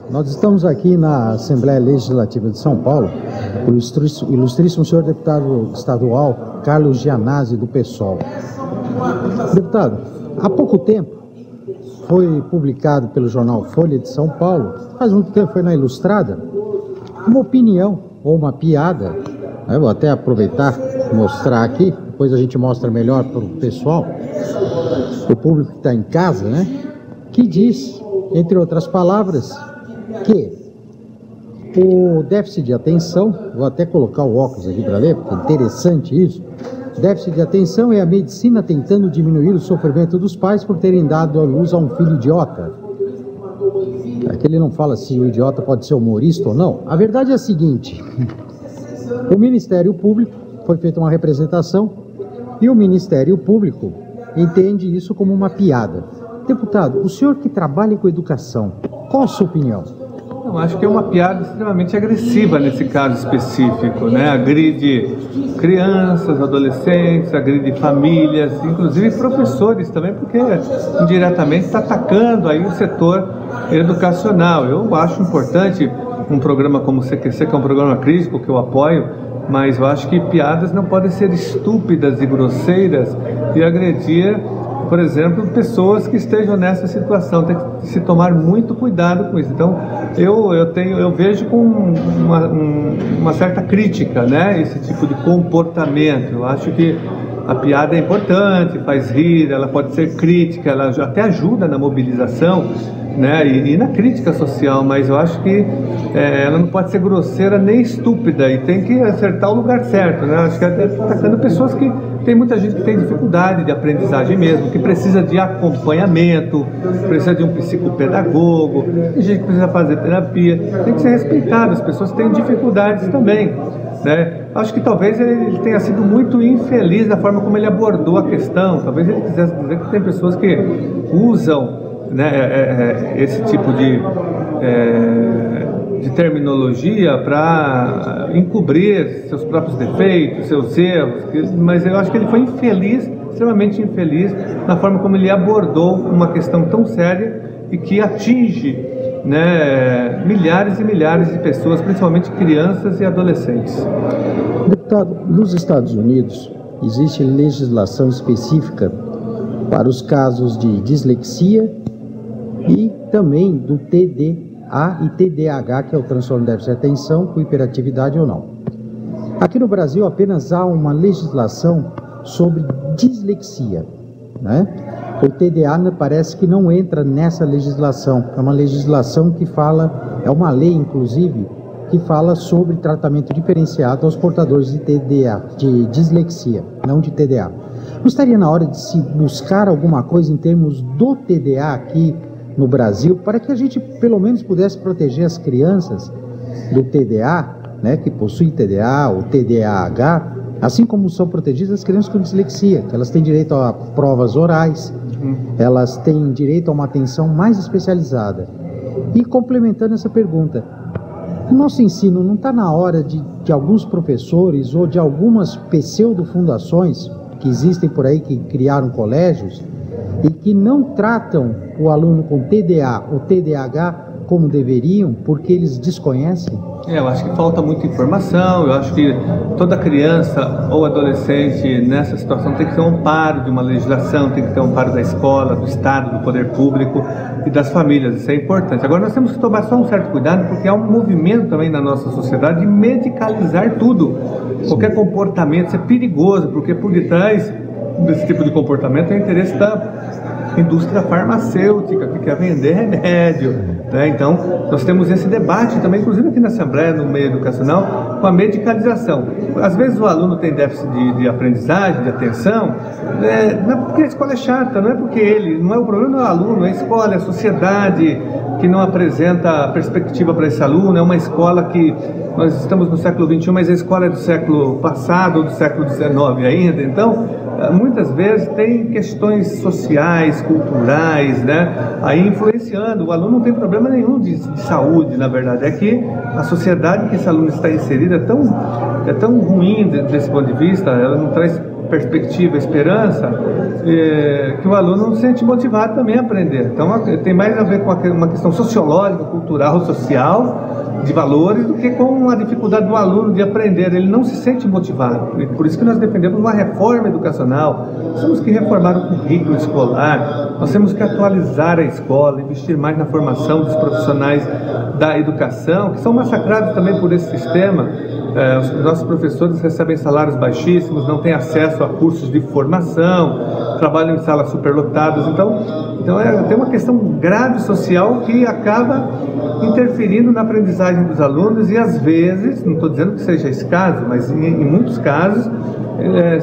Nós estamos aqui na Assembleia Legislativa de São Paulo, o ilustríssimo senhor deputado estadual Carlos Gianazzi, do PSOL. Deputado, há pouco tempo foi publicado pelo jornal Folha de São Paulo, faz muito tempo foi na Ilustrada, uma opinião ou uma piada, eu vou até aproveitar e mostrar aqui, depois a gente mostra melhor para o pessoal, o público que está em casa, né? Que diz, entre outras palavras, que o déficit de atenção, vou até colocar o óculos aqui para ler, porque é interessante isso, déficit de atenção é a medicina tentando diminuir o sofrimento dos pais por terem dado à luz a um filho idiota. Aqui ele não fala se o idiota pode ser humorista ou não. A verdade é a seguinte, o Ministério Público, foi feita uma representação, e o Ministério Público entende isso como uma piada. Deputado, o senhor que trabalha com educação, qual a sua opinião? Eu acho que é uma piada extremamente agressiva nesse caso específico, né? Agride crianças, adolescentes, agride famílias, inclusive professores também, porque indiretamente está atacando aí o setor educacional. Eu acho importante um programa como o CQC, que é um programa crítico que eu apoio, mas eu acho que piadas não podem ser estúpidas e grosseiras e agredir, por exemplo, pessoas que estejam nessa situação. Tem que se tomar muito cuidado com isso. Então, eu vejo com uma certa crítica, né, esse tipo de comportamento. Eu acho que a piada é importante, faz rir, ela pode ser crítica, ela até ajuda na mobilização, né, e na crítica social, mas eu acho que ela não pode ser grosseira nem estúpida e tem que acertar o lugar certo, né? Acho que ela está atacando pessoas que tem muita gente que tem dificuldade de aprendizagem mesmo, que precisa de acompanhamento, precisa de um psicopedagogo, tem gente que precisa fazer terapia, tem que ser respeitado, as pessoas têm dificuldades também, né? Acho que talvez ele tenha sido muito infeliz da forma como ele abordou a questão. Talvez ele quisesse dizer que tem pessoas que usam, né, esse tipo de terminologia para encobrir seus próprios defeitos, seus erros, mas eu acho que ele foi infeliz, extremamente infeliz, na forma como ele abordou uma questão tão séria e que atinge, né, milhares e milhares de pessoas, principalmente crianças e adolescentes. Deputado, nos Estados Unidos existe legislação específica para os casos de dislexia e também do TDA e TDAH, que é o transtorno de déficit de atenção com hiperatividade ou não. Aqui no Brasil apenas há uma legislação sobre dislexia, né? O TDA parece que não entra nessa legislação, é uma legislação que fala, é uma lei inclusive, que fala sobre tratamento diferenciado aos portadores de TDA, de dislexia, não de TDA. Não estaria na hora de se buscar alguma coisa em termos do TDA aqui no Brasil, para que a gente pelo menos pudesse proteger as crianças do TDA, né, que possui TDA ou TDAH, assim como são protegidas as crianças com dislexia, que elas têm direito a provas orais, elas têm direito a uma atenção mais especializada. E complementando essa pergunta, o nosso ensino não está na hora de alguns professores ou de algumas pseudo-fundações que existem por aí, que criaram colégios e que não tratam o aluno com TDA ou TDAH como deveriam, porque eles desconhecem? Eu acho que falta muita informação. Eu acho que toda criança ou adolescente nessa situação tem que ter um amparo de uma legislação, tem que ter um amparo da escola, do Estado, do poder público e das famílias. Isso é importante. Agora nós temos que tomar só um certo cuidado, porque há um movimento também na nossa sociedade de medicalizar tudo. Qualquer comportamento, isso é perigoso, porque por detrás desse tipo de comportamento é o interesse da indústria farmacêutica, que quer vender remédio, né? Então, nós temos esse debate também, inclusive aqui na Assembleia, no meio educacional, com a medicalização. Às vezes o aluno tem déficit de aprendizagem, de atenção, não é porque a escola é chata, não é porque ele, não é o problema do aluno, é a escola, é a sociedade que não apresenta perspectiva para esse aluno, é uma escola que, nós estamos no século XXI, mas a escola é do século passado, ou do século XIX ainda, então, muitas vezes tem questões sociais, culturais, né, aí influenciando. O aluno não tem problema nenhum de saúde, na verdade, é que a sociedade que esse aluno está inserido é tão ruim desse ponto de vista, ela não traz perspectiva, esperança, que o aluno não se sente motivado também a aprender. Então tem mais a ver com uma questão sociológica, cultural, social, de valores, do que com a dificuldade do aluno de aprender. Ele não se sente motivado. E por isso que nós defendemos uma reforma educacional. Nós temos que reformar o currículo escolar, nós temos que atualizar a escola, investir mais na formação dos profissionais da educação, que são massacrados também por esse sistema. Os nossos professores recebem salários baixíssimos, não têm acesso a cursos de formação, trabalham em salas superlotadas. Então tem uma questão grave social que acaba interferindo na aprendizagem dos alunos e, às vezes, não estou dizendo que seja esse caso, mas em muitos casos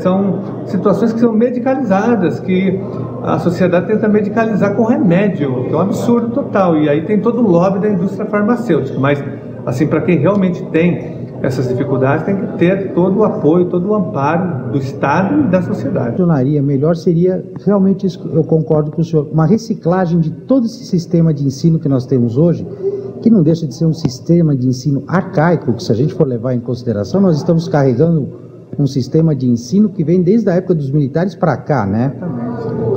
são situações que são medicalizadas, que a sociedade tenta medicalizar com remédio, que é um absurdo total. E aí tem todo o lobby da indústria farmacêutica. Mas, assim, para quem realmente tem essas dificuldades, tem que ter todo o apoio, todo o amparo do Estado e da sociedade. Melhor seria, realmente, isso, eu concordo com o senhor, uma reciclagem de todo esse sistema de ensino que nós temos hoje, que não deixa de ser um sistema de ensino arcaico, que, se a gente for levar em consideração, nós estamos carregando um sistema de ensino que vem desde a época dos militares para cá, né?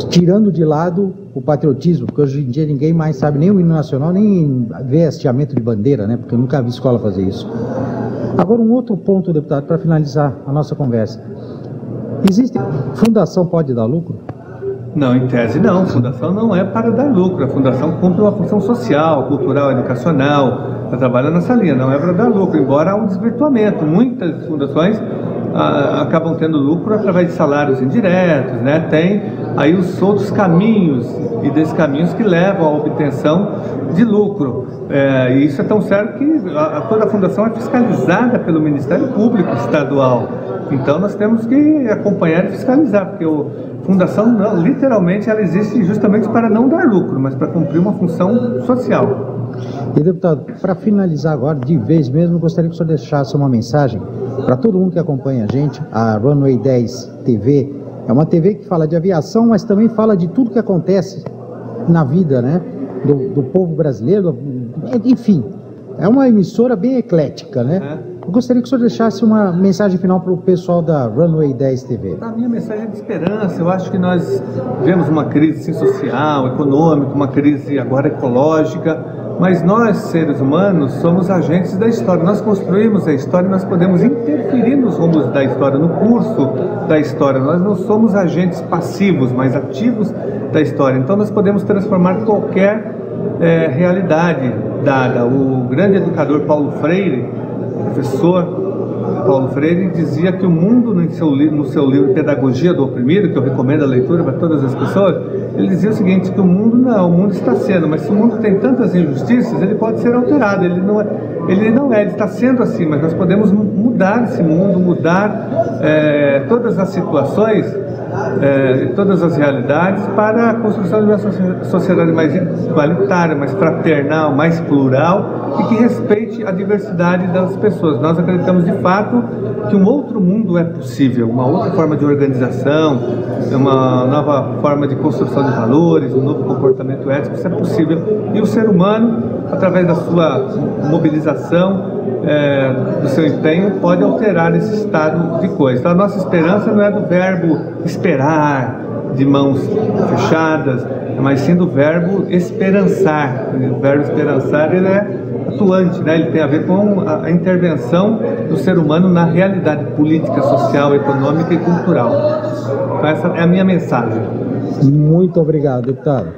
Tirando de lado o patriotismo, porque hoje em dia ninguém mais sabe nem o hino nacional, nem ver hasteamento de bandeira, né? Porque eu nunca vi escola fazer isso. Agora, um outro ponto, deputado, para finalizar a nossa conversa. Fundação pode dar lucro? Não, em tese não. Fundação não é para dar lucro. A fundação cumpre uma função social, cultural, educacional. Ela trabalha nessa linha, não é para dar lucro, embora há um desvirtuamento. Muitas fundações acabam tendo lucro através de salários indiretos, né? Tem aí os outros caminhos, e desses caminhos que levam à obtenção de lucro. E isso é tão sério que toda a fundação é fiscalizada pelo Ministério Público Estadual. Então nós temos que acompanhar e fiscalizar, porque a fundação, não, literalmente, ela existe justamente para não dar lucro, mas para cumprir uma função social. E, deputado, para finalizar agora, de vez mesmo, eu gostaria que o senhor deixasse uma mensagem para todo mundo que acompanha a gente. A Runway 10 TV é uma TV que fala de aviação, mas também fala de tudo que acontece na vida, né, do povo brasileiro, enfim, é uma emissora bem eclética, né? Eu gostaria que o senhor deixasse uma mensagem final para o pessoal da Runway 10 TV. A minha mensagem é de esperança. Eu acho que nós vivemos uma crise social, econômica, uma crise agora ecológica, mas nós, seres humanos, somos agentes da história. Nós construímos a história e nós podemos interferir nos rumos da história, no curso da história. Nós não somos agentes passivos, mas ativos da história. Então nós podemos transformar qualquer realidade dada. O grande educador Paulo Freire, professor Paulo Freire, dizia que o mundo, no seu livro Pedagogia do Oprimido, que eu recomendo a leitura para todas as pessoas, ele dizia o seguinte, que o mundo está sendo, mas se o mundo tem tantas injustiças, ele pode ser alterado, ele está sendo assim, mas nós podemos mudar esse mundo, mudar todas as situações, todas as realidades, para a construção de uma sociedade mais igualitária, mais fraternal, mais plural e que respeite a diversidade das pessoas. Nós acreditamos de fato que um outro mundo é possível, uma outra forma de organização, uma nova forma de construção de valores, um novo comportamento ético, isso é possível. E o ser humano, através da sua mobilização, do seu empenho, pode alterar esse estado de coisas. Então, a nossa esperança não é do verbo esperar, de mãos fechadas, mas sim do verbo esperançar. O verbo esperançar, ele é atuante, né? Ele tem a ver com a intervenção do ser humano na realidade política, social, econômica e cultural. Então, essa é a minha mensagem. Muito obrigado, deputado.